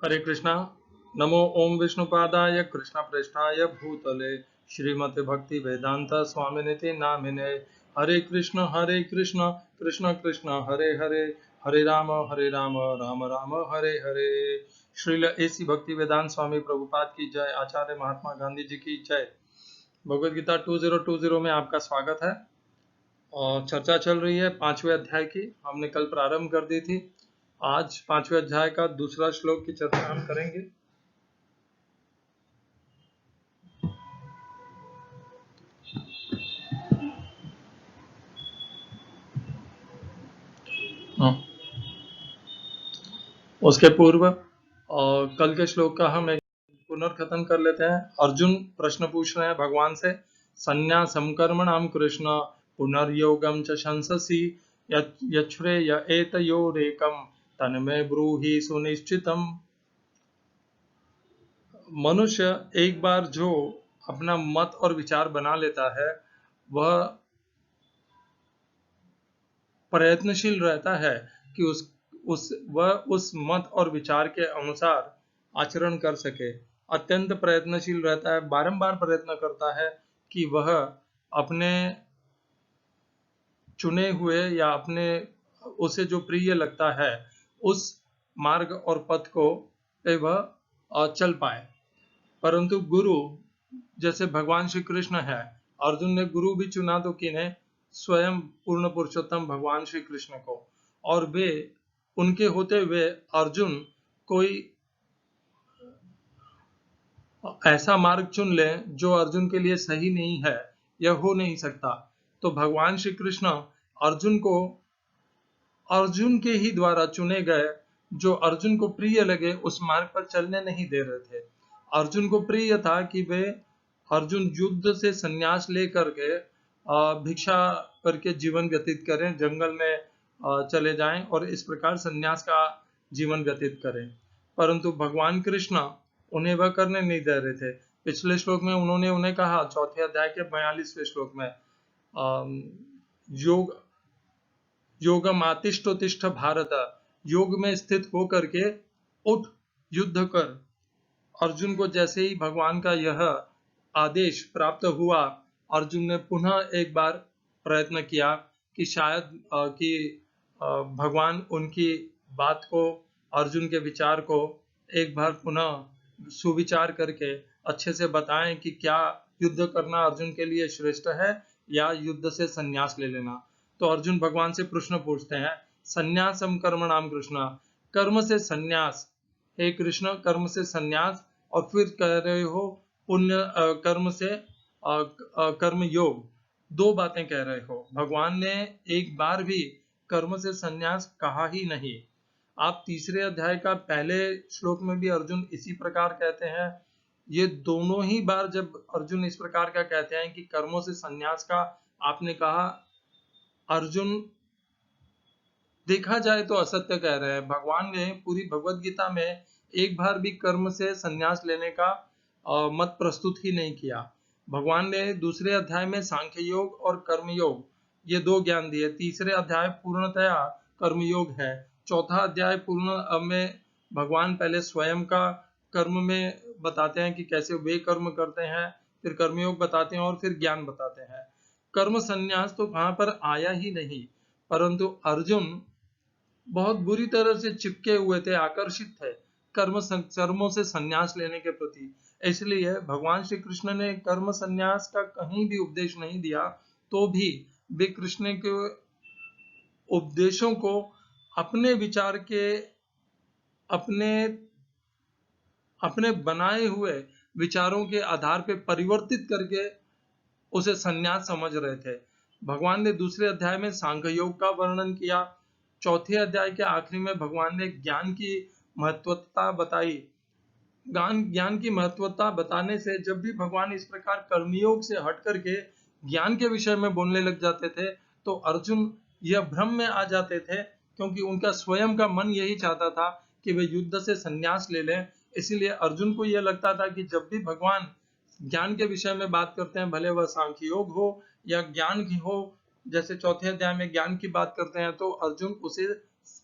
हरे कृष्णा। नमो ओम विष्णुपादाय कृष्ण प्रेष्ठाय भूतले श्रीमते भक्ति वेदांत स्वामिनिति नामिने। हरे कृष्ण कृष्ण कृष्ण हरे हरे, हरे राम राम राम हरे हरे। श्रील एसी भक्ति वेदांत स्वामी प्रभुपाद की जय। आचार्य महात्मा गांधी जी की जय। भगवद गीता 2020 में आपका स्वागत है। और चर्चा चल रही है 5वें अध्याय की। हमने कल प्रारंभ कर दी थी। आज 5वें अध्याय का दूसरा श्लोक की चर्चा हम करेंगे। उसके पूर्व और कल के श्लोक का हम एक पुनर्कथन कर लेते हैं। अर्जुन प्रश्न पूछ रहे हैं भगवान से। संन्यासं कर्मणां कृष्ण पुनर्योगं च शंससि यच्छ्रेय एतयोरेकं तन्मे ब्रूहि सुनिश्चितम्। मनुष्य एक बार जो अपना मत और विचार बना लेता है वह प्रयत्नशील रहता है कि उस मत और विचार के अनुसार आचरण कर सके। अत्यंत प्रयत्नशील रहता है, बारंबार प्रयत्न करता है कि वह अपने चुने हुए या अपने उसे जो प्रिय लगता है उस मार्ग और पथ को पे वह चल पाए। परंतु गुरु जैसे भगवान श्री कृष्ण है, अर्जुन ने गुरु भी चुना तो किन्हें? स्वयं पूर्ण पुरुषोत्तम भगवान श्री कृष्ण को। और वे उनके होते हुए अर्जुन कोई ऐसा मार्ग चुन ले जो अर्जुन के लिए सही नहीं है, यह हो नहीं सकता। तो भगवान श्री कृष्ण अर्जुन को अर्जुन के ही द्वारा चुने गए, जो अर्जुन को प्रिय लगे उस मार्ग पर चलने नहीं दे रहे थे। अर्जुन को प्रिय था कि वे अर्जुन युद्ध से संन्यास लेकर के भिक्षा करके जीवन व्यतीत करें, जंगल में चले जाएं और इस प्रकार संन्यास का जीवन व्यतीत करें। परंतु भगवान कृष्ण उन्हें वह करने नहीं दे रहे थे। पिछले श्लोक में उन्होंने उन्हें कहा, चौथे अध्याय के 42वें श्लोक में, योग योगम आतिष्ठोतिष्ठ भारत, योग में स्थित होकर के उठ, युद्ध कर। अर्जुन को जैसे ही भगवान का यह आदेश प्राप्त हुआ, अर्जुन ने पुनः एक बार प्रयत्न किया कि शायद भगवान उनकी बात को, अर्जुन के विचार को एक बार पुनः सुविचार करके अच्छे से बताएं कि क्या युद्ध करना अर्जुन के लिए श्रेष्ठ है या युद्ध से संन्यास ले लेना। तो अर्जुन भगवान से प्रश्न पूछते हैं, संन्यासम कर्मणाम कृष्ण, कर्म से संन्यास हे कृष्ण, कर्म से संन्यास। और फिर कह रहे हो पुण्य कर्म से कर्म योग, दो बातें कह रहे हो। भगवान ने एक बार भी कर्म से संन्यास कहा ही नहीं। आप तीसरे अध्याय का पहले श्लोक में भी अर्जुन इसी प्रकार कहते हैं। ये दोनों ही बार जब अर्जुन इस प्रकार का कहते हैं कि कर्मों से संन्यास का आपने कहा, अर्जुन देखा जाए तो असत्य कह रहे हैं। भगवान ने पूरी भगवत गीता में एक बार भी कर्म से संन्यास लेने का मत प्रस्तुत ही नहीं किया। भगवान ने दूसरे अध्याय में सांख्य योग और कर्म योग ये दो ज्ञान दिए। तीसरे अध्याय पूर्णतया कर्म योग है। चौथा अध्याय पूर्ण में भगवान पहले स्वयं का कर्म में बताते हैं कि कैसे वे कर्म करते हैं, फिर कर्मयोग बताते हैं और फिर ज्ञान बताते हैं। कर्म संन्यास तो वहां पर आया ही नहीं। परंतु अर्जुन बहुत बुरी तरह से चिपके हुए थे, आकर्षित थे कर्मों से संन्यास लेने के प्रति। इसलिए भगवान श्री कृष्ण ने कर्म संन्यास का कहीं भी उपदेश नहीं दिया, तो भी वे कृष्ण के उपदेशों को अपने विचार के, अपने अपने बनाए हुए विचारों के आधार पर परिवर्तित करके उसे संन्यास समझ रहे थे। भगवान ने दूसरे अध्याय में सांख्य योग का वर्णन किया। चौथे अध्याय के आखिरी में भगवान ने ज्ञान की महत्वता बताई। ज्ञान की महत्वता बताने से जब भी भगवान इस प्रकार कर्मयोग से हट करके ज्ञान के विषय में बोलने लग जाते थे, तो अर्जुन यह भ्रम में आ जाते थे, क्योंकि उनका स्वयं का मन यही चाहता था कि वे युद्ध से संन्यास ले लें। इसीलिए अर्जुन को यह लगता था कि जब भी भगवान ज्ञान के विषय में बात करते हैं, भले वह सांख्य योग हो या ज्ञान की हो, जैसे चौथे अध्याय में ज्ञान की बात करते हैं, तो अर्जुन उसे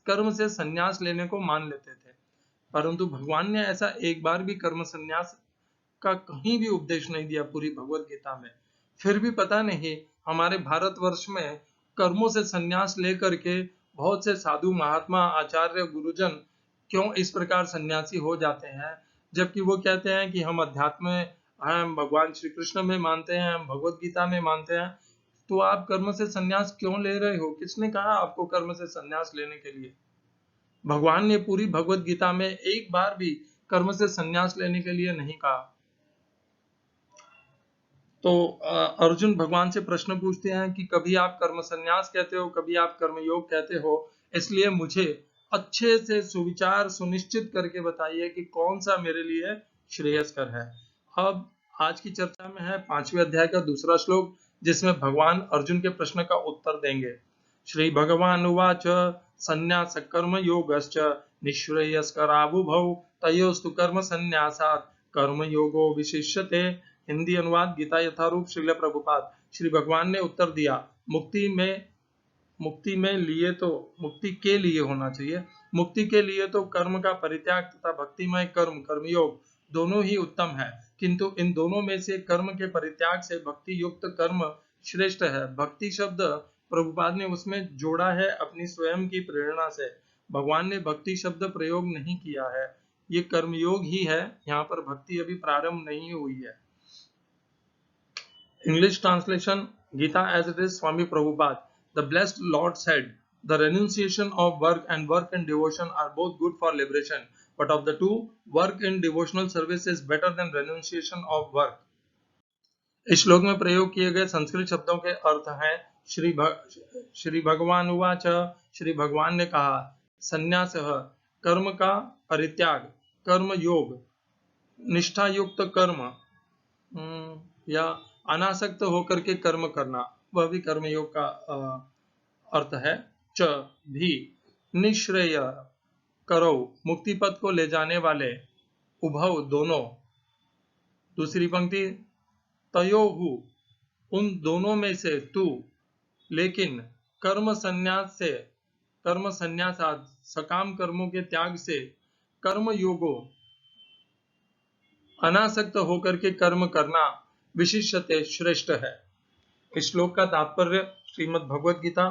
कर्म से संन्यास लेने को मान लेते थे। परंतु भगवान ने ऐसा एक बार भी कर्म संन्यास का कहीं भी उपदेश नहीं दिया पूरी भगवत गीता में। फिर भी पता नहीं हमारे भारतवर्ष में कर्मों से संन्यास लेकर के बहुत से साधु महात्मा आचार्य गुरुजन क्यों इस प्रकार सन्यासी हो जाते हैं, जबकि वो कहते हैं कि हम अध्यात्म में, हम भगवान श्री कृष्ण में मानते हैं, हम भगवत गीता में मानते हैं। तो आप कर्म से संन्यास क्यों ले रहे हो? किसने कहा आपको कर्म से संन्यास लेने के लिए? भगवान ने पूरी भगवत गीता में एक बार भी कर्म से संन्यास लेने के लिए नहीं कहा। तो अर्जुन भगवान से प्रश्न पूछते हैं कि कभी आप कर्म संन्यास कहते हो, कभी आप कर्मयोग कहते हो, इसलिए मुझे अच्छे से सुविचार सुनिश्चित करके बताइए कि कौन सा मेरे लिए श्रेयस्कर है। अब आज की चर्चा में है 5वें अध्याय का दूसरा श्लोक, जिसमें भगवान अर्जुन के प्रश्न का उत्तर देंगे। श्री भगवान उवाच संन्यास कर्म योगश्च निःश्रेयस्करावुभौ तयोस्तु कर्म संन्यासात् कर्म योगो विशिष्यते। हिंदी अनुवाद गीता यथारूप श्रील प्रभुपाद। श्री भगवान ने उत्तर दिया, मुक्ति के लिए होना चाहिए। मुक्ति के लिए तो कर्म का परित्याग तथा भक्तिमय कर्म कर्मयोग दोनों ही उत्तम है, किंतु इन दोनों में से कर्म के परित्याग से भक्ति युक्त कर्म श्रेष्ठ है। भक्ति शब्द प्रभुपाद ने उसमें जोड़ा है अपनी स्वयं की प्रेरणा से। भगवान ने भक्ति शब्द प्रयोग नहीं किया है, ये कर्मयोग ही है, यहाँ पर भक्ति अभी प्रारंभ नहीं हुई है। English translation, Gita as it is, Swami Prabhupada. The blessed Lord said, the renunciation of work and work in devotion are both good for liberation, but of the two, work in devotional service is better than renunciation of work. इस श्लोक में प्रयोग किए गए संस्कृत शब्दों के अर्थ हैं श्री भगवान उवाच, श्री भगवान ने कहा, संन्यास कर्म का परित्याग, कर्म योग निष्ठा युक्त कर्म या अनासक्त होकर के कर्म करना, वह भी कर्मयोग का अर्थ है। च भी निश्रेय करो, मुक्ति पद को ले जाने वाले, उभव दोनों। दूसरी पंक्ति, तयोहु उन दोनों में से तू, लेकिन कर्म संन्यासाद सकाम कर्मों के त्याग से, कर्म योगो अनासक्त होकर के कर्म करना, विशिष्यते श्रेष्ठ है। इस श्लोक का तात्पर्य श्रीमद् भगवत गीता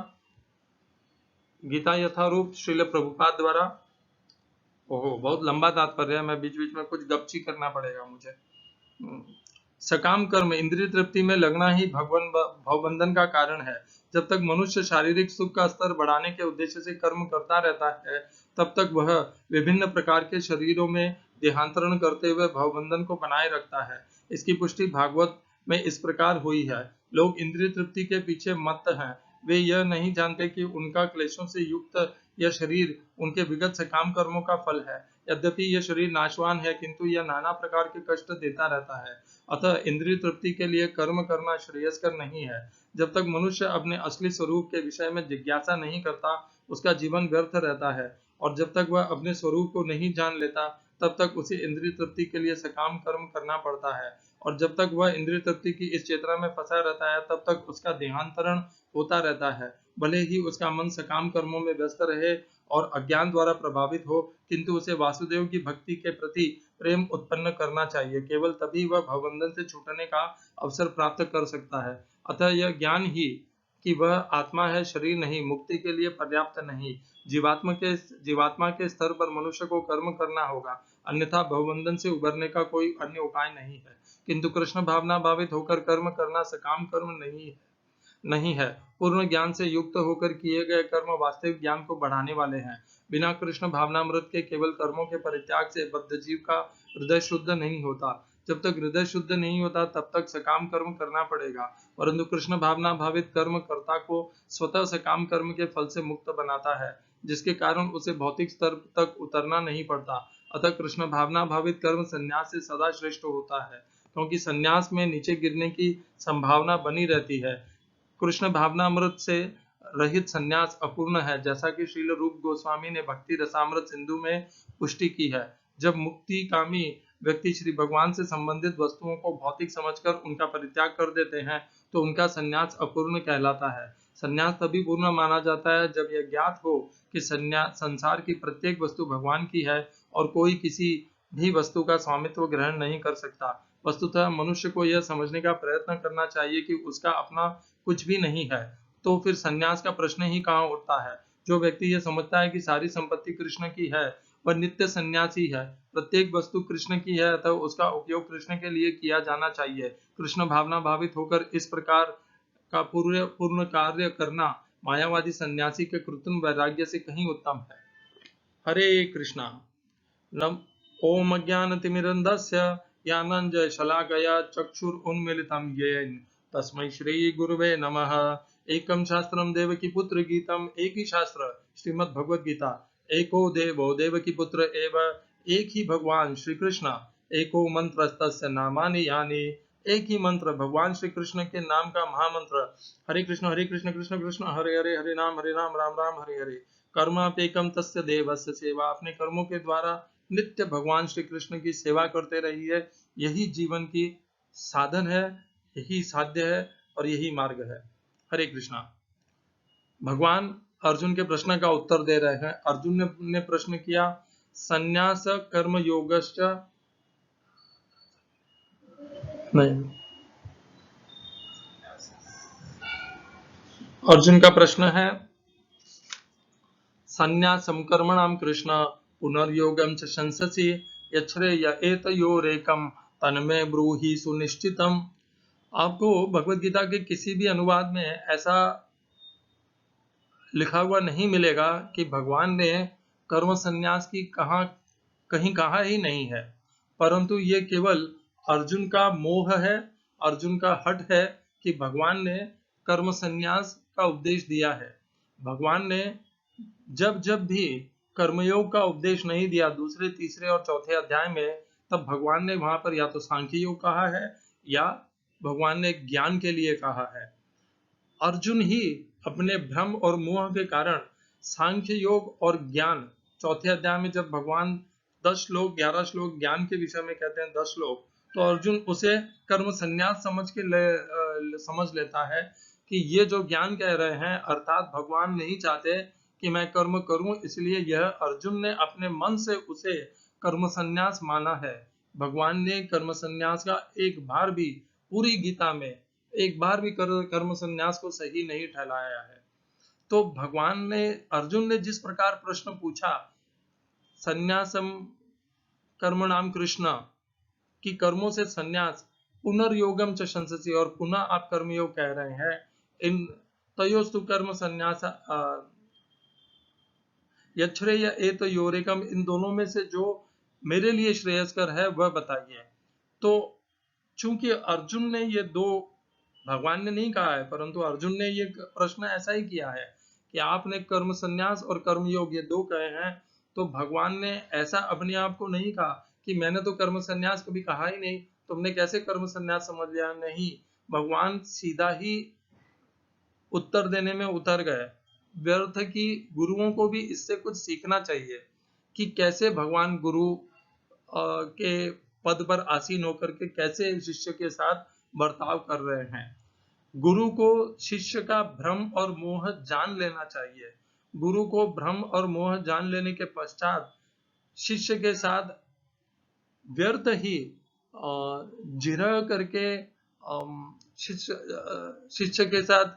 गीता यथारूप श्रील प्रभुपाद द्वारा, बहुत लंबा तात्पर्य है, मैं बीच बीच में कुछ गपची करना पड़ेगा मुझे। सकाम कर्म इंद्रिय तृप्ति में लगना ही भवबंधन का कारण है। जब तक मनुष्य शारीरिक सुख का स्तर बढ़ाने के उद्देश्य से कर्म करता रहता है, तब तक वह विभिन्न प्रकार के शरीरों में देहांतरण करते हुए भवबंधन को बनाए रखता है। इसकी पुष्टि भागवत में इस प्रकार हुई है। लोग इंद्रिय तृप्ति के पीछे मत्त हैं, वे यह नहीं जानते कि उनका क्लेशों से युक्त यह शरीर उनके विगत सकाम कर्मों का फल है। यद्यपि यह शरीर नाशवान है, किंतु यह नाना प्रकार के कष्ट देता रहता है। अतः इंद्रिय तृप्ति के लिए कर्म करना श्रेयस्कर नहीं है। जब तक मनुष्य अपने असली स्वरूप के विषय में जिज्ञासा नहीं करता, उसका जीवन व्यर्थ रहता है, और जब तक वह अपने स्वरूप को नहीं जान लेता, तब तक उसे इंद्रिय तृप्ति के लिए सकाम कर्म करना पड़ता है। और जब तक वह इंद्रिय तृप्ति की इस चेतना में फंसा रहता है, तब तक उसका देहांतरण होता रहता है। भले ही उसका मन सकाम कर्मों में व्यस्त रहे और अज्ञान द्वारा प्रभावित हो, किंतु उसे वासुदेव की भक्ति के प्रति प्रेम उत्पन्न करना चाहिए। केवल तभी वह भवबंधन से छूटने का अवसर प्राप्त कर सकता है। अतः यह ज्ञान ही कि वह आत्मा है, शरीर नहीं, मुक्ति के लिए पर्याप्त नहीं। जीवात्मा के स्तर पर मनुष्य को कर्म करना होगा, अन्यथा भवबंधन से उबरने का कोई अन्य उपाय नहीं है। किंतु कृष्ण भावना भावित होकर कर्म करना सकाम कर्म नहीं है। पूर्ण ज्ञान से युक्त होकर किए गए कर्म वास्तविक ज्ञान को बढ़ाने वाले हैं। बिना कृष्ण भावनामृत के केवल कर्मों के परित्याग से बद्ध जीव का हृदय शुद्ध नहीं होता। जब तक हृदय शुद्ध नहीं होता, तब तक सकाम कर्म करना पड़ेगा, परंतु कृष्ण भावना भावित कर्म कर्ता को स्वतः सकाम कर्म के फल से मुक्त बनाता है, जिसके कारण उसे भौतिक स्तर तक उतरना नहीं पड़ता। अतः कृष्ण भावना भावित कर्म संन्यास से सदा श्रेष्ठ होता है, क्योंकि संन्यास में नीचे गिरने की संभावना बनी रहती है। कृष्ण भावनामृत से रहित संन्यास अपूर्ण है, जैसा कि श्रील रूप गोस्वामी ने भक्ति रसामृत सिंधु में पुष्टि की है। जब मुक्ति कामी व्यक्ति श्री भगवान से संबंधित वस्तुओं को भौतिक समझकर उनका परित्याग कर देते हैं, तो उनका संन्यास अपूर्ण कहलाता है। संन्यास तभी पूर्ण माना जाता है जब यह ज्ञात हो कि संसार की प्रत्येक वस्तु भगवान की है और कोई किसी भी वस्तु का स्वामित्व ग्रहण नहीं कर सकता। वस्तुतः मनुष्य को यह समझने का प्रयत्न करना चाहिए कि उसका अपना कुछ भी नहीं है, तो फिर संन्यास का प्रश्न ही कहाँ उठता है। जो व्यक्ति यह समझता है कि सारी संपत्ति कृष्ण की है, वह नित्य सन्यासी है। प्रत्येक वस्तु कृष्ण की है, अतः उसका उपयोग कृष्ण के लिए किया जाना चाहिए। कृष्ण भावना भावित होकर इस प्रकार का पूर्ण कार्य करना मायावादी सन्यासी के कृत्रिम वैराग्य से कहीं उत्तम है। हरे कृष्णा। नम ओम अज्ञानतिमिरन्धस्य ज्ञानाञ्जनशलाकया चक्षुरुन्मीलितं येन तस्मै श्री गुरुवे नमः। एकम शास्त्रम देवकी पुत्र गीतम, एक ही शास्त्र श्रीमद् भगवद गीता। एको देवो देवकी पुत्र एव, एक ही भगवान श्री कृष्ण। एको मंत्र तस्य नामानि यानि, एक ही मंत्र भगवान श्री कृष्ण के नाम का महामंत्र। हरे कृष्ण कृष्ण कृष्ण हरे हरे, हरे राम राम राम हरे हरे। कर्मापेकम तस्य देवस्य सेवा, अपने कर्मों के द्वारा नित्य भगवान श्री कृष्ण की सेवा करते रहिए। यही जीवन की साधन है, यही साध्य है और यही मार्ग है। हरे कृष्णा। भगवान अर्जुन के प्रश्न का उत्तर दे रहे हैं। अर्जुन ने प्रश्न किया, संन्यास कर्म योगश्च नहीं। अर्जुन का प्रश्न है, संन्यासम कर्मणाम कृष्ण पुनर्योगम च शंससि यच्छ्रेय एतयोरेकम तन्मे ब्रूहि सुनिश्चितम। आपको भगवत गीता के किसी भी अनुवाद में ऐसा लिखा हुआ नहीं मिलेगा कि भगवान ने कर्म संन्यास की कहीं कहा ही नहीं है, परंतु ये केवल अर्जुन का मोह है, अर्जुन का हठ है कि भगवान ने कर्म संन्यास का उपदेश दिया है। भगवान ने जब जब भी कर्मयोग का उपदेश नहीं दिया दूसरे तीसरे और चौथे अध्याय में, तब भगवान ने वहां पर या तो सांख्य योग कहा है या भगवान ने ज्ञान के लिए कहा है। अर्जुन ही अपने भ्रम और मोह के कारण सांख्य योग और ज्ञान, चौथे अध्याय में जब भगवान 10 श्लोक 11 श्लोक ज्ञान के विषय में कहते हैं 10 श्लोक, तो अर्जुन उसे कर्म संन्यास समझ लेता है कि ये जो ज्ञान कह रहे हैं अर्थात भगवान नहीं चाहते कि मैं कर्म करूं, इसलिए यह अर्जुन ने अपने मन से उसे कर्म संन्यास माना है। भगवान ने कर्म संन्यास का एक बार भी पूरी गीता में एक बार भी कर्म संन्यास को सही नहीं ठहराया है। तो भगवान ने अर्जुन ने जिस प्रकार प्रश्न पूछा, संन्यासम कर्मणाम कृष्ण, कि कर्मों से संन्यास, पुनर्योगम च शंससि, और पुनः आप कर्मयोग कह रहे हैं, इन तयोस्तु कर्म संन्यास यच्छ्रेय एतयोरेकम, इन दोनों में से जो मेरे लिए श्रेयस्कर है वह बताइए। तो चूंकि अर्जुन ने ये दो, भगवान ने नहीं कहा है परंतु अर्जुन ने ये प्रश्न ऐसा ही किया है कि आपने कर्म संन्यास और कर्मयोग ये दो कहे हैं, तो भगवान ने ऐसा अपने आप को नहीं कहा कि मैंने तो कर्म संन्यास कभी कहा ही नहीं, तुमने कैसे कर्म संन्यास समझ लिया। नहीं, भगवान सीधा ही उत्तर देने में उतर गए। व्यर्थ की गुरुओं को भी इससे कुछ सीखना चाहिए कि कैसे भगवान गुरु के पद पर आसीन होकर के कैसे शिष्य के साथ बर्ताव कर रहे हैं। गुरु को शिष्य का भ्रम और मोह जान लेना चाहिए। गुरु को भ्रम और मोह जान लेने के पश्चात शिष्य के साथ व्यर्थ ही जिरह करके शिष्य के साथ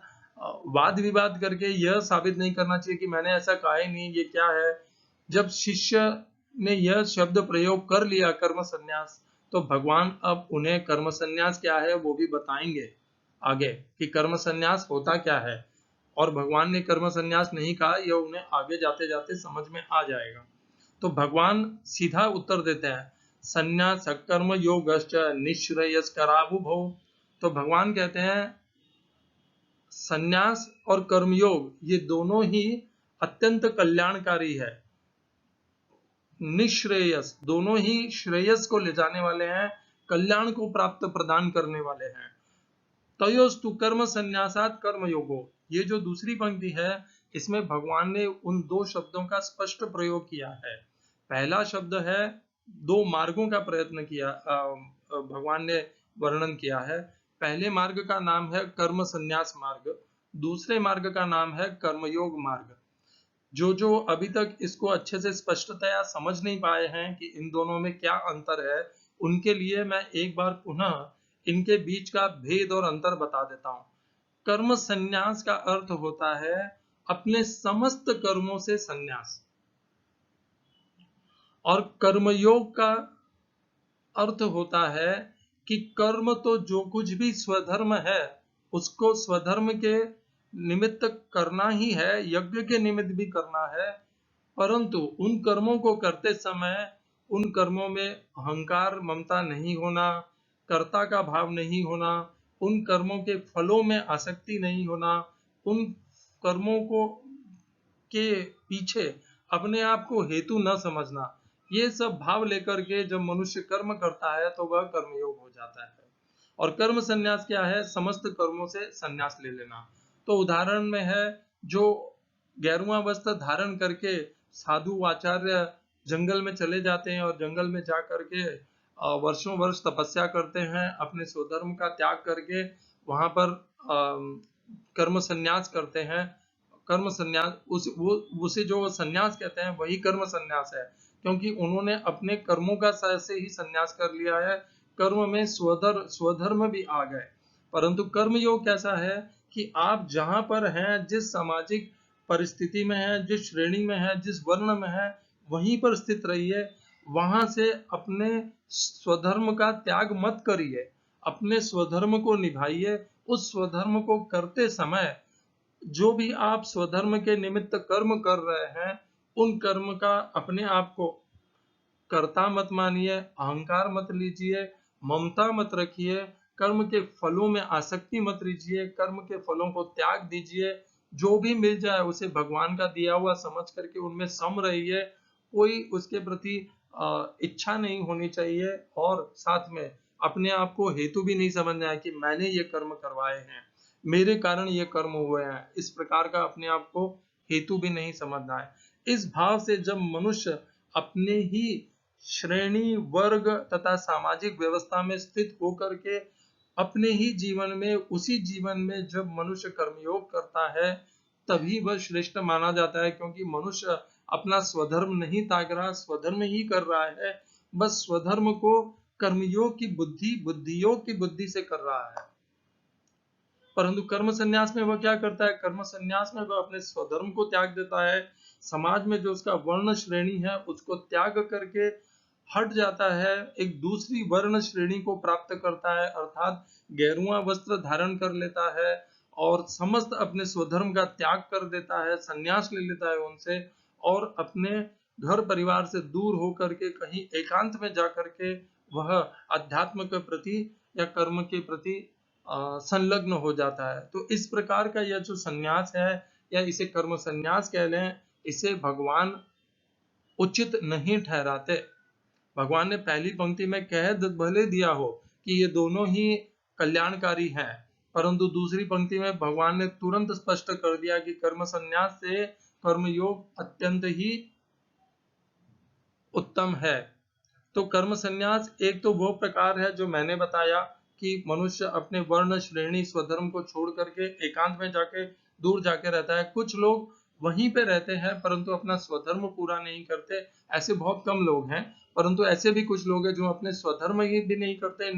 वाद विवाद करके यह साबित नहीं करना चाहिए कि मैंने ऐसा कहा ही नहीं, ये क्या है। जब शिष्य ने यह शब्द प्रयोग कर लिया कर्म संन्यास, तो भगवान अब उन्हें कर्म संन्यास क्या है वो भी बताएंगे आगे कि कर्म संन्यास होता क्या है। और भगवान ने कर्म संन्यास नहीं कहा, यह उन्हें आगे जाते जाते समझ में आ जाएगा। तो भगवान सीधा उत्तर देते हैं, संन्यास कर्म योगश्च निःश्रेयस्करावुभौ। तो भगवान कहते हैं संन्यास और कर्मयोग ये दोनों ही अत्यंत कल्याणकारी है। निश्रेयस, दोनों ही श्रेयस को ले जाने वाले हैं, कल्याण को प्राप्त प्रदान करने वाले हैं। तयोस्तु कर्म संन्यासात कर्मयोगो, ये जो दूसरी पंक्ति है इसमें भगवान ने उन दो शब्दों का स्पष्ट प्रयोग किया है। पहला शब्द है, दो मार्गों का प्रयत्न किया भगवान ने वर्णन किया है। पहले मार्ग का नाम है कर्म संन्यास मार्ग, दूसरे मार्ग का नाम है कर्मयोग मार्ग। जो अभी तक इसको अच्छे से स्पष्टतया समझ नहीं पाए हैं कि इन दोनों में क्या अंतर है, उनके लिए मैं एक बार पुनः इनके बीच का भेद और अंतर बता देता हूं। कर्म संन्यास का अर्थ होता है अपने समस्त कर्मों से संन्यास, और कर्मयोग का अर्थ होता है कि कर्म तो जो कुछ भी स्वधर्म है उसको स्वधर्म के निमित्त करना ही है, यज्ञ के निमित्त भी करना है, परंतु उन कर्मों को करते समय उन कर्मों में अहंकार ममता नहीं होना, कर्ता का भाव नहीं होना, उन कर्मों के फलों में आसक्ति नहीं होना, उन कर्मों को के पीछे अपने आप को हेतु न समझना, ये सब भाव लेकर के जब मनुष्य कर्म करता है तो वह कर्मयोग हो जाता है। और कर्म संन्यास क्या है? समस्त कर्मों से संन्यास ले लेना। तो उदाहरण में है, जो गेरुआ वस्त्र धारण करके साधु आचार्य जंगल में चले जाते हैं और जंगल में जा करके वर्षों वर्ष तपस्या करते हैं, अपने स्वधर्म का त्याग करके वहां पर कर्म संन्यास करते हैं। कर्म संन्यास उसे जो संन्यास कहते हैं वही कर्म संन्यास है, क्योंकि उन्होंने अपने कर्मों का से ही संन्यास कर लिया है, कर्म में स्वधर्म भी आ गए। परंतु कर्म योग कैसा है कि आप जहां पर हैं, जिस सामाजिक परिस्थिति में है, जिस श्रेणी में है, जिस वर्ण में है, वहीं पर स्थित रहिए, वहां से अपने स्वधर्म का त्याग मत करिए, अपने स्वधर्म को निभाइए। उस स्वधर्म को करते समय जो भी आप स्वधर्म के निमित्त कर्म कर रहे हैं, उन कर्म का अपने आप को कर्ता मत मानिए, अहंकार मत लीजिए, ममता मत रखिए, कर्म के फलों में आसक्ति मत लीजिए, कर्म के फलों को त्याग दीजिए। जो भी मिल जाए उसे भगवान का दिया हुआ समझ करके उनमें सम रहिए, कोई उसके प्रति इच्छा नहीं होनी चाहिए, और साथ में अपने आप को हेतु भी नहीं समझना है कि मैंने ये कर्म करवाए हैं, मेरे कारण ये कर्म हुए हैं, इस प्रकार का अपने आप को हेतु भी नहीं समझना है। इस भाव से जब मनुष्य अपने ही श्रेणी वर्ग तथा सामाजिक व्यवस्था में स्थित होकर के अपने ही जीवन में, उसी जीवन में जब मनुष्य कर्मयोग करता है, तभी वह श्रेष्ठ माना जाता है, क्योंकि मनुष्य अपना स्वधर्म नहीं त्याग रहा, स्वधर्म ही कर रहा है, बस स्वधर्म को कर्मयोग की बुद्धि, बुद्धियोग की बुद्धि से कर रहा है। परंतु कर्म संन्यास में वह क्या करता है? कर्म संन्यास में वह अपने स्वधर्म को त्याग देता है, समाज में जो उसका वर्ण श्रेणी है उसको त्याग करके हट जाता है, एक दूसरी वर्ण श्रेणी को प्राप्त करता है, अर्थात गेरुआ वस्त्र धारण कर लेता है और समस्त अपने स्वधर्म का त्याग कर देता है, संन्यास ले लेता है उनसे, और अपने घर परिवार से दूर होकर के कहीं एकांत में जाकर के वह अध्यात्म के प्रति या कर्म के प्रति संलग्न हो जाता है। तो इस प्रकार का यह जो संन्यास है, या इसे कर्म संन्यास कह लें, इसे भगवान उचित नहीं ठहराते। भगवान ने पहली पंक्ति में कह भले दिया हो कि ये दोनों ही कल्याणकारी हैं, परंतु दूसरी पंक्ति में भगवान ने तुरंत स्पष्ट कर दिया कि कर्म संन्यास से कर्मयोग अत्यंत ही उत्तम है। तो कर्म संन्यास एक तो वो प्रकार है जो मैंने बताया कि मनुष्य अपने वर्ण श्रेणी स्वधर्म को छोड़ करके एकांत में जाके दूर जाके रहता है। कुछ लोग वहीं पे रहते हैं परंतु अपना स्वधर्म पूरा नहीं करते, ऐसे बहुत कम लोग हैं, परंतु ऐसे भी कुछ लोग हैं जो अपने स्वधर्म ही भी नहीं करते,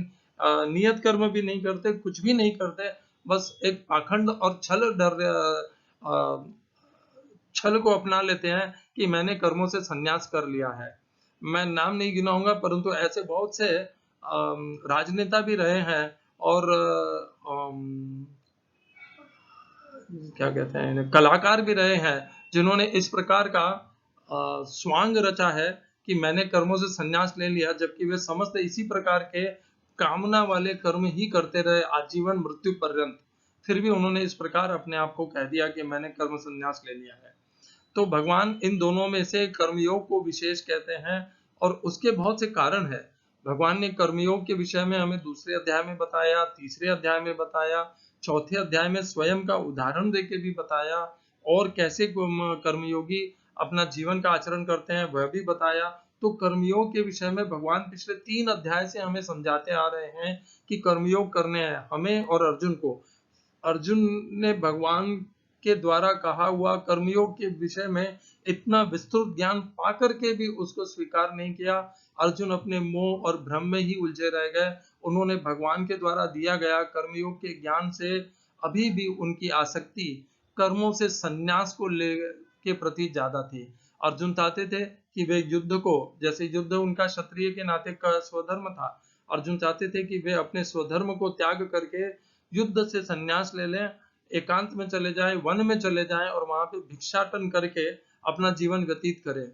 नियत कर्म भी नहीं करते, कुछ भी नहीं करते, बस एक पाखंड और छल को अपना लेते हैं कि मैंने कर्मों से संन्यास कर लिया है। मैं नाम नहीं गिनाऊंगा, परंतु ऐसे बहुत से राजनेता भी रहे हैं और क्या कहते हैं, कलाकार भी रहे हैं, जिन्होंने इस प्रकार का स्वांग रचा है कि मैंने कर्मों से संन्यास ले लिया, जबकि वे समस्त इसी प्रकार के कामना वाले कर्म ही करते रहे आजीवन मृत्यु पर्यंत। फिर भी उन्होंने इस प्रकार अपने आप को कह दिया कि मैंने कर्म संन्यास ले लिया है। तो भगवान इन दोनों में से कर्मयोग को विशेष कहते हैं, और उसके बहुत से कारण है। भगवान ने कर्मयोग के विषय में हमें दूसरे अध्याय में बताया, तीसरे अध्याय में बताया, चौथे अध्याय में स्वयं का उदाहरण देके भी बताया, और कैसे कर्मयोगी अपना जीवन का आचरण करते हैं वह भी बताया। तो कर्मयोग के विषय में भगवान पिछले 3 अध्याय से हमें समझाते आ रहे हैं कि कर्मयोग करने हैं हमें और अर्जुन को। अर्जुन ने भगवान के द्वारा कहा हुआ कर्मयोग के विषय में इतना विस्तृत ज्ञान पाकर के भी उसको स्वीकार नहीं किया। अर्जुन अपने मोह और भ्रम में ही उलझे रह गए। उन्होंने भगवान के द्वारा दिया गया कर्मयोग के ज्ञान से अभी भी उनकी आसक्ति कर्मों से संन्यास को ले के प्रति ज्यादा थी। अर्जुन चाहते थे कि वे युद्ध को, जैसे युद्ध उनका क्षत्रिय के नाते का स्वधर्म था, अर्जुन चाहते थे कि वे अपने स्वधर्म को त्याग करके युद्ध से संन्यास ले लें, एकांत में चले जाएं, वन में चले जाएं और वहां पे भिक्षाटन करके अपना जीवन व्यतीत करें।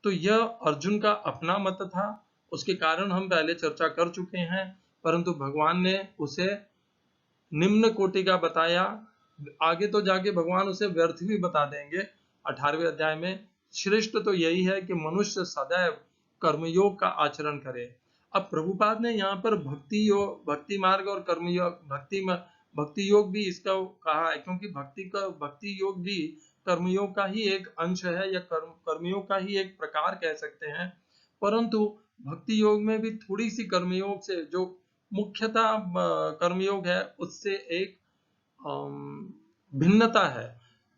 तो यह अर्जुन का अपना मत था, उसके कारण हम पहले चर्चा कर चुके हैं, परंतु भगवान ने उसे निम्न कोटि का बताया। आगे तो जाके भगवान उसे व्यर्थ भी बता देंगे 18वें अध्याय में। श्रेष्ठ तो यही है कि मनुष्य सदैव कर्मयोग का आचरण करे। अब प्रभुपाद ने यहाँ पर भक्ति मार्ग और कर्मयोग, भक्ति योग भी इसका कहा है, क्योंकि भक्ति योग भी कर्मयोग का ही एक अंश है, या कर्मयोग का ही एक प्रकार कह सकते हैं। परंतु भक्ति योग में भी थोड़ी सी कर्मयोग से, जो मुख्यतः कर्मयोग है, उससे एक भिन्नता है।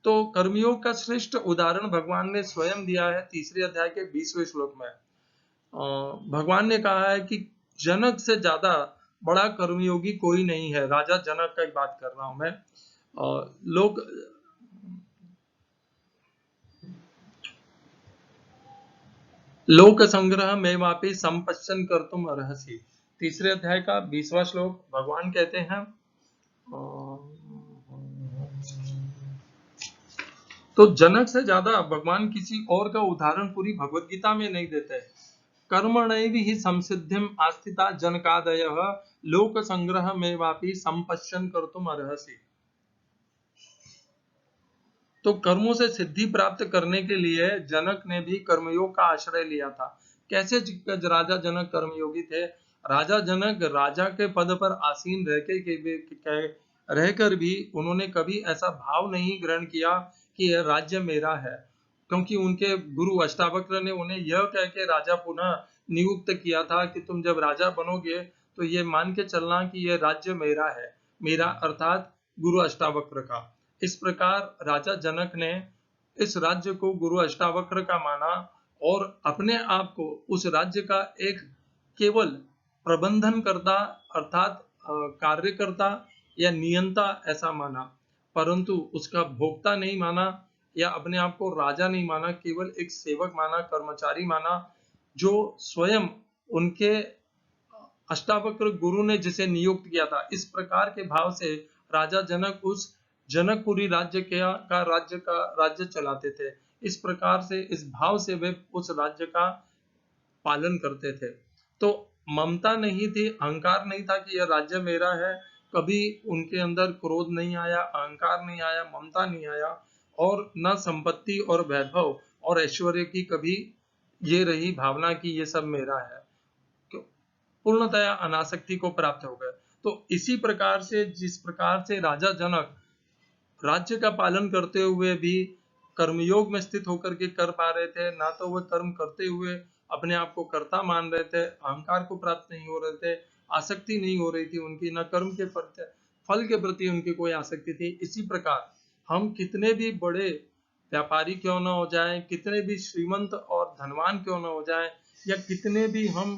तो कर्मयोग का श्रेष्ठ उदाहरण भगवान ने स्वयं दिया है 3 अध्याय के 20वें श्लोक में। भगवान ने कहा है कि जनक से ज्यादा बड़ा कर्मयोगी कोई नहीं है। राजा जनक का बात कर रहा हूं मैं। लोक संग्रह में वापी संपश्चन कर्तुम अर्हसि। 3 अध्याय का 20वां श्लोक भगवान कहते हैं, तो जनक से ज्यादा भगवान किसी और का उदाहरण पूरी भगवत गीता में नहीं देते। कर्मणैव हि संसिद्धिम आस्थिता जनकादयः लोक संग्रह में वापी संपश्चन कर्तुम अर्हसि। तो कर्मों से सिद्धि प्राप्त करने के लिए जनक ने भी कर्मयोग का आश्रय लिया था। कैसे राजा जनक कर्मयोगी थे? राजा जनक राजा के पद पर आसीन रहकर भी उन्होंने कभी ऐसा भाव नहीं ग्रहण किया कि यह राज्य मेरा है, क्योंकि उनके गुरु अष्टावक्र ने उन्हें यह कह के राजा पुनः नियुक्त किया था कि तुम जब राजा बनोगे तो ये मान के चलना कि यह राज्य मेरा है, मेरा अर्थात गुरु अष्टावक्र का। इस प्रकार राजा जनक ने इस राज्य को गुरु अष्टावक्र का माना और अपने आप को उस राज्य का एक केवल प्रबंधन करता अर्थात कार्यकर्ता या नियंता ऐसा माना, परंतु उसका भोक्ता नहीं माना या अपने आप को राजा नहीं माना, केवल एक सेवक माना, कर्मचारी माना, जो स्वयं उनके अष्टावक्र गुरु ने जिसे नियुक्त किया था। इस प्रकार के भाव से राजा जनक उस जनकपुरी राज्य का राज्य चलाते थे। इस प्रकार से, इस भाव से वे उस राज्य का पालन करते थे। तो ममता नहीं थी, अहंकार नहीं था कि यह राज्य मेरा है। कभी उनके अंदर क्रोध नहीं आया, अहंकार नहीं आया, ममता नहीं आया, और न संपत्ति और वैभव और ऐश्वर्य की कभी ये रही भावना कि ये सब मेरा है। पूर्णतया अनासक्ति को प्राप्त हो गए। तो इसी प्रकार से, जिस प्रकार से राजा जनक राज्य का पालन करते हुए भी कर्मयोग में स्थित होकर के कर पा रहे थे, ना तो वह कर्म करते हुए अपने आप को कर्ता मान रहे थे, अहंकार को प्राप्त नहीं हो रहे थे, आसक्ति नहीं हो रही थी उनकी, न कर्म के फल के प्रति उनकी कोई आसक्ति थी। इसी प्रकार हम कितने भी बड़े व्यापारी क्यों न हो जाए, कितने भी श्रीमंत और धनवान क्यों न हो जाए, या कितने भी हम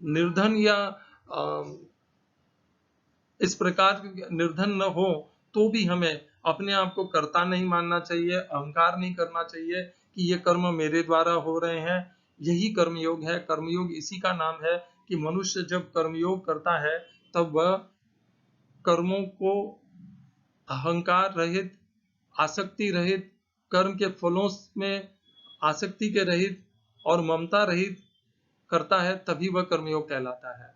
निर्धन या इस प्रकार निर्धन न हो, तो भी हमें अपने आप को कर्ता नहीं मानना चाहिए, अहंकार नहीं करना चाहिए कि ये कर्म मेरे द्वारा हो रहे हैं। यही कर्मयोग है। कर्मयोग इसी का नाम है कि मनुष्य जब कर्मयोग करता है तब वह कर्मों को अहंकार रहित, आसक्ति रहित, कर्म के फलों में आसक्ति के रहित और ममता रहित करता है, तभी वह कर्मयोग कहलाता है।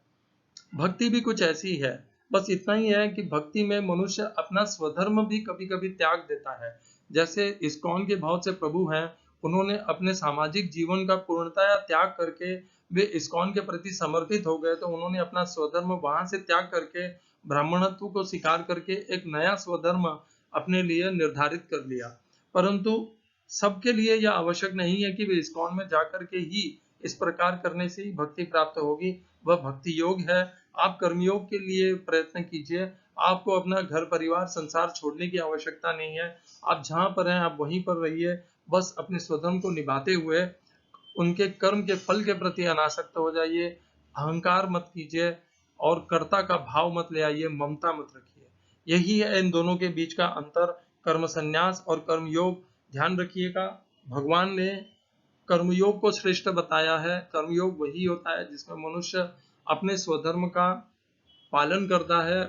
भक्ति भी कुछ ऐसी है। बस इतना ही है कि भक्ति में मनुष्य अपना स्वधर्म भी कभी कभी त्याग देता है। जैसे इस्कॉन के बहुत से प्रभु हैं, उन्होंने अपने सामाजिक जीवन का पूर्णतया त्याग करके वे इस्कॉन के प्रति समर्पित हो गए, तो उन्होंने अपना स्वधर्म वहां से त्याग करके ब्राह्मणत्व को स्वीकार करके एक नया स्वधर्म अपने लिए निर्धारित कर लिया। परंतु सबके लिए यह आवश्यक नहीं है कि वे इस्कॉन में जाकर के ही इस प्रकार करने से ही भक्ति प्राप्त होगी। वह भक्ति योग है। आप कर्मयोग के लिए प्रयत्न कीजिए, आपको अपना घर परिवार संसार छोड़ने की आवश्यकता नहीं है। आप जहाँ पर हैं आप वहीं पर रहिए, बस अपने स्वधर्म को निभाते हुए उनके कर्म के फल के प्रति अनासक्त हो जाइए, अहंकार मत कीजिए और कर्ता का भाव मत ले आइए, ममता मत रखिए। यही है इन दोनों के बीच का अंतर, कर्म संन्यास और कर्म योग। ध्यान रखिएगा, भगवान ने कर्मयोग को श्रेष्ठ बताया है। कर्मयोग वही होता है जिसमें मनुष्य अपने स्वधर्म का पालन करता है,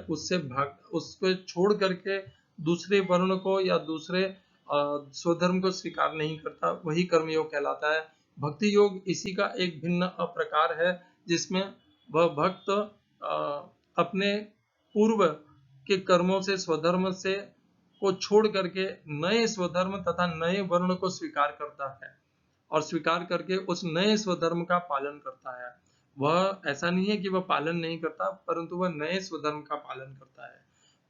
उसको छोड़ करके दूसरे वर्ण को या दूसरे स्वधर्म को स्वीकार नहीं करता, वही कर्मयोग कहलाता है। भक्ति योग इसी का एक भिन्न प्रकार है, जिसमें वह भक्त अपने पूर्व के कर्मों से, स्वधर्म से को छोड़ करके नए स्वधर्म तथा नए वर्ण को स्वीकार करता है और स्वीकार करके उस नए स्वधर्म का पालन करता है। वह ऐसा नहीं है कि वह पालन नहीं करता, परंतु वह नए स्वधर्म का पालन करता है।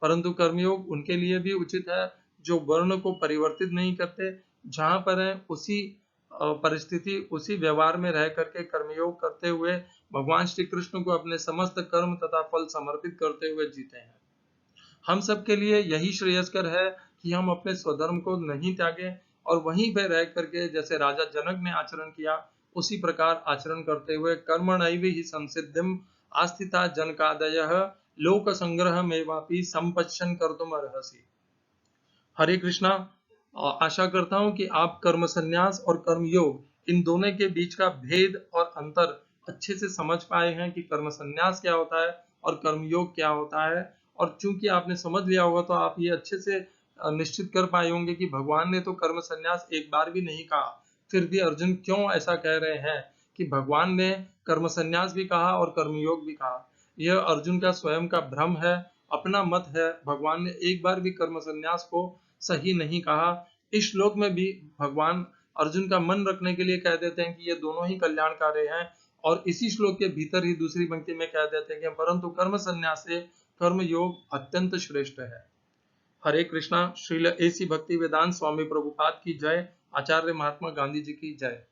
परंतु कर्मयोग उनके लिए भी उचित है जो वर्ण को परिवर्तित नहीं करते, जहां पर है उसी परिस्थिति, उसी व्यवहार में रह करके कर्मयोग करते हुए भगवान श्री कृष्ण को अपने समस्त कर्म तथा फल समर्पित करते हुए जीते हैं। हम सबके लिए यही श्रेयस्कर है कि हम अपने स्वधर्म को नहीं त्यागें और वहीं पे रह करके जैसे राजा जनक ने आचरण किया उसी प्रकार आचरण करते हुए कर्मणैव हि संसिद्धिम आस्थिता जनकादयः लोक संग्रह मेवापि संपश्यन् कर्तुम अर्हसि। हरे कृष्णा। आशा करता हूं कि आप कर्म संन्यास और कर्म योग इन दोनों के बीच का भेद और अंतर अच्छे से समझ पाए हैं कि कर्म संन्यास क्या होता है और कर्म योग क्या होता है। और चूंकि आपने समझ लिया होगा तो आप ये अच्छे से निश्चित कर पाए होंगे कि भगवान ने तो कर्म संन्यास एक बार भी नहीं कहा, फिर भी अर्जुन क्यों ऐसा कह रहे हैं कि भगवान ने कर्म संन्यास भी कहा और कर्मयोग भी कहा। यह अर्जुन का स्वयं का भ्रम है, अपना मत है। भगवान ने एक बार भी कर्म संन्यास को सही नहीं कहा। इस श्लोक में भी भगवान अर्जुन का मन रखने के लिए कह देते हैं कि ये दोनों ही कल्याणकारी हैं, और इसी श्लोक के भीतर ही दूसरी पंक्ति में कह देते हैं कि परंतु कर्म संन्यास से कर्म योग अत्यंत श्रेष्ठ है। हरे कृष्णा। श्रील एसी भक्ति वेदांत स्वामी प्रभुपाद की जय। आचार्य महात्मा गांधी जी की जय।